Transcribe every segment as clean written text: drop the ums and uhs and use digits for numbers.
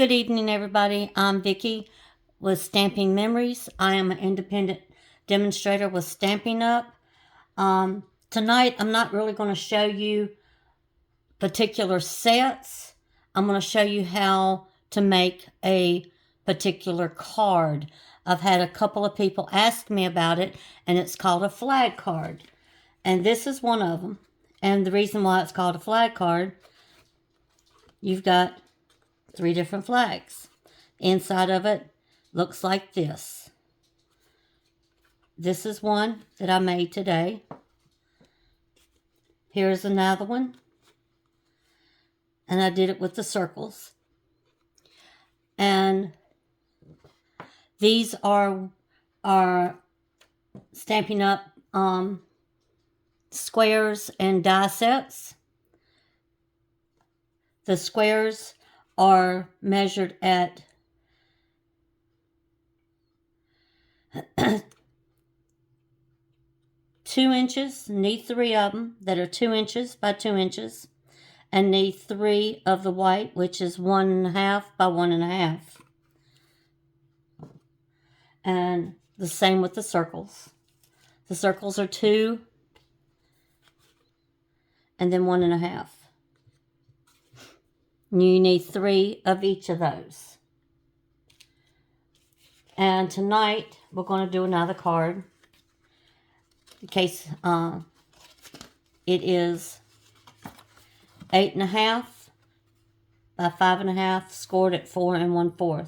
Good evening, everybody. I'm Vicki with Stamping Memories. I am an independent demonstrator with Stampin Up. Tonight, I'm not really going to show you particular sets. I'm going to show you how to make a particular card. I've had a couple of people ask me about it, and it's called a flag card. And this is one of them. And the reason why it's called a flag card, you've got 3 different flags. Inside of it looks like this. This is one that I made today. Here's another one. And I did it with the circles. And these are Stampin' Up squares and die sets. The squares are measured at 2 inches. Need 3 of them that are 2 inches by 2 inches, and need 3 of the white, which is 1.5 by 1.5. And the same with the circles. The circles are 2 and then 1.5. You need 3 of each of those. And tonight, we're going to do another card. In case it is 8.5 by 5.5, scored at 4 1/4.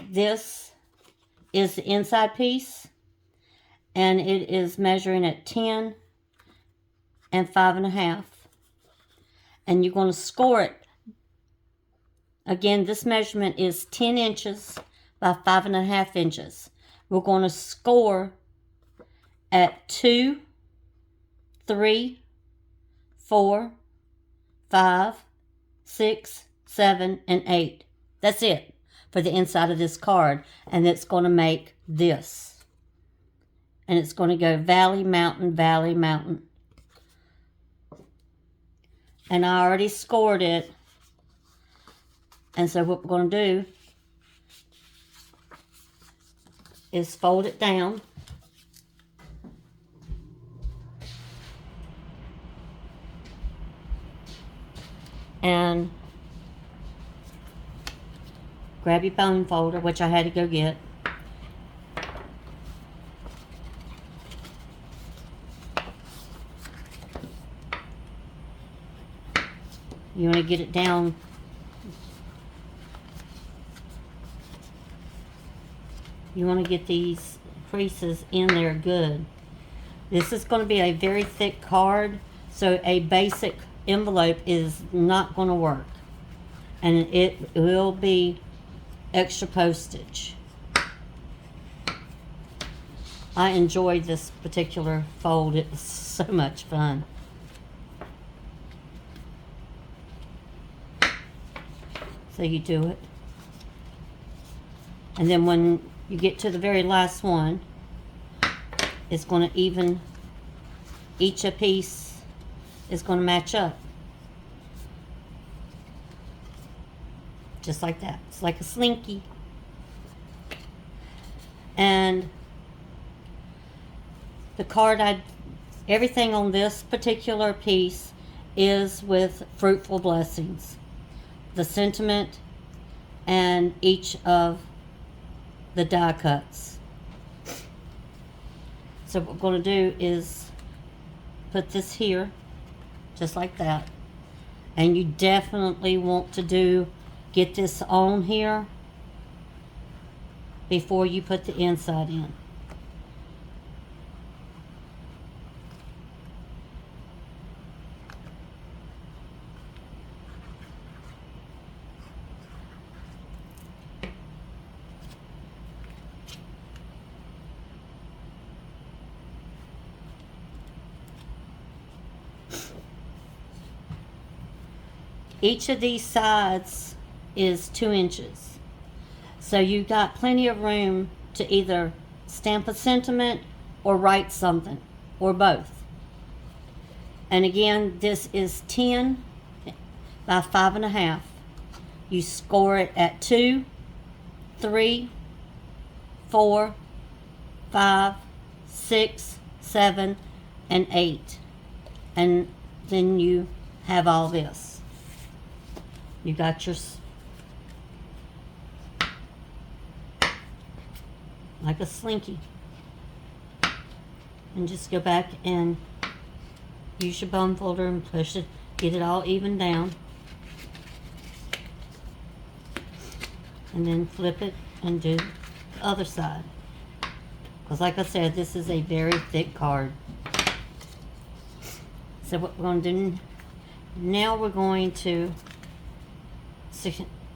This is the inside piece, and it is measuring at 10 and 5.5, and you're going to score it. Again, this measurement is 10 inches by 5.5 inches. We're going to score at 2, 3, 4, 5, 6, 7, and 8. That's it for the inside of this card, and it's going to make this. And it's going to go valley, mountain, valley, mountain. And I already scored it. And so what we're going to do is fold it down. And grab your bone folder, which I had to go get. You want to get it down. You want to get these creases in there good. This is going to be a very thick card, so a basic envelope is not going to work. And it will be extra postage. I enjoyed this particular fold. It was so much fun. So you do it. And then when you get to the very last one, it's going to even, each a piece is going to match up. Just like that. It's like a slinky. And the card, everything on this particular piece is with fruitful blessings. The sentiment and each of the die cuts. So what we're going to do is put this here, just like that. And you definitely want to get this on here before you put the inside in. Each of these sides is 2 inches. So you got plenty of room to either stamp a sentiment or write something, or both. And again, this is 10 by 5.5. You score it at 2, 3, 4, 5, 6, 7, and 8. And then you have all this. You got your, like a slinky. And just go back and use your bone folder and push it, get it all even down. And then flip it and do the other side. Because like I said, this is a very thick card. So what we're going to do, now we're going to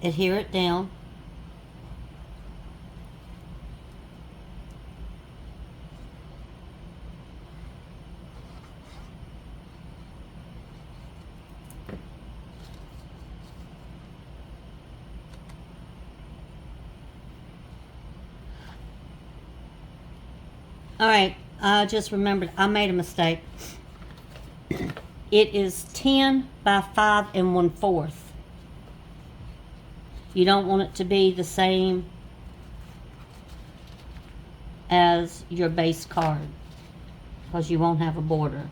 adhere it down. Alright, I just remembered I made a mistake. It is 10 by 5 1/4. You don't want it to be the same as your base card, because you won't have a border.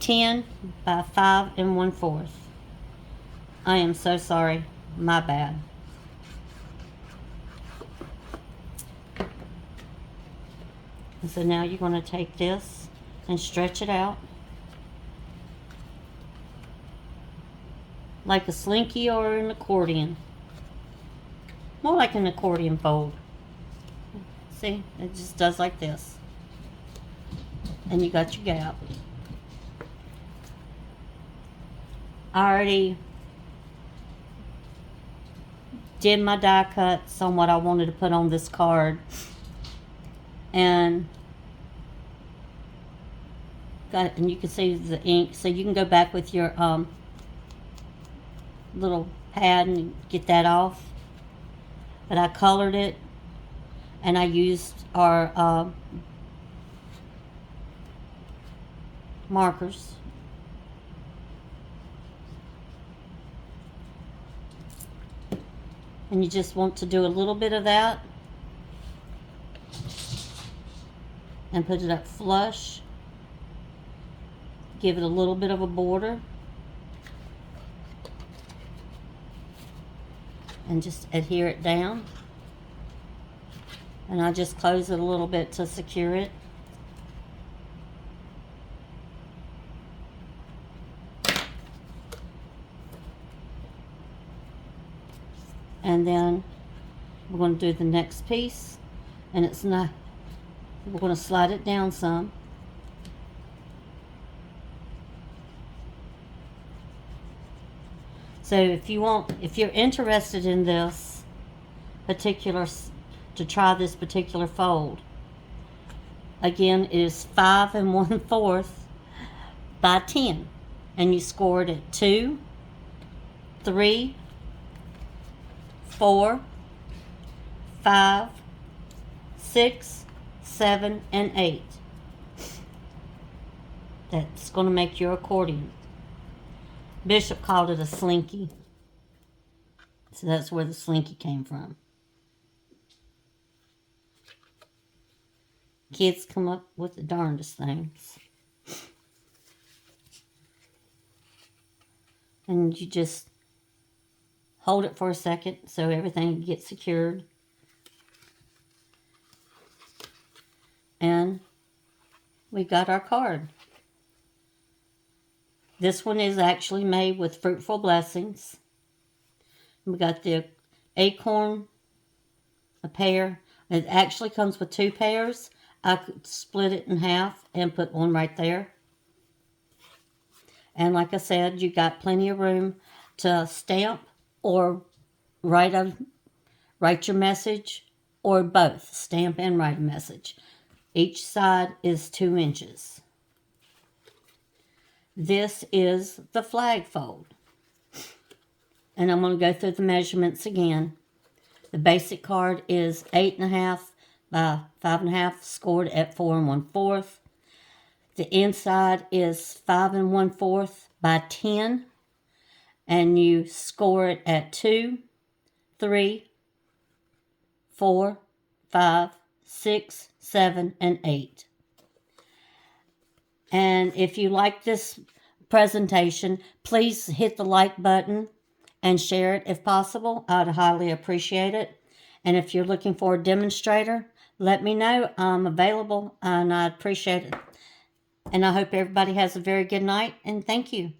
"10 by 5 1/4. I am so sorry. My bad. And so now you're going to take this and stretch it out like a slinky or an accordion. More like an accordion fold. See, it just does like this. And you got your gap. I already did my die cuts on what I wanted to put on this card, and you can see the ink, so you can go back with your little pad and get that off. But I colored it, and I used our markers. And you just want to do a little bit of that and put it up flush. Give it a little bit of a border. And just adhere it down. And I just close it a little bit to secure it. And then we're going to do the next piece, and we're going to slide it down some. So if you're interested in this particular, to try this particular fold, again, it is 5 1/4 by 10, and you score it at 2, 3, 4, 5, 6, 7, and 8. That's going to make your accordion. Bishop called it a slinky. So that's where the slinky came from. Kids come up with the darndest things. And you just hold it for a second so everything gets secured. And we got our card. This one is actually made with fruitful blessings. We got the acorn, a pear. It actually comes with 2 pairs. I could split it in half and put one right there. And like I said, you got plenty of room to stamp or write your message, or both, stamp and write a message. Each side is 2 inches. This is the flag fold. And I'm going to go through the measurements again. The basic card is 8.5 by 5.5, scored at 4 1/4. The inside is 5 1/4 by 10, and you score it at 2, 3, 4, 5, 6, 7, and 8. And if you like this presentation, please hit the like button and share it if possible. I'd highly appreciate it. And if you're looking for a demonstrator, let me know. I'm available and I'd appreciate it. And I hope everybody has a very good night, and thank you.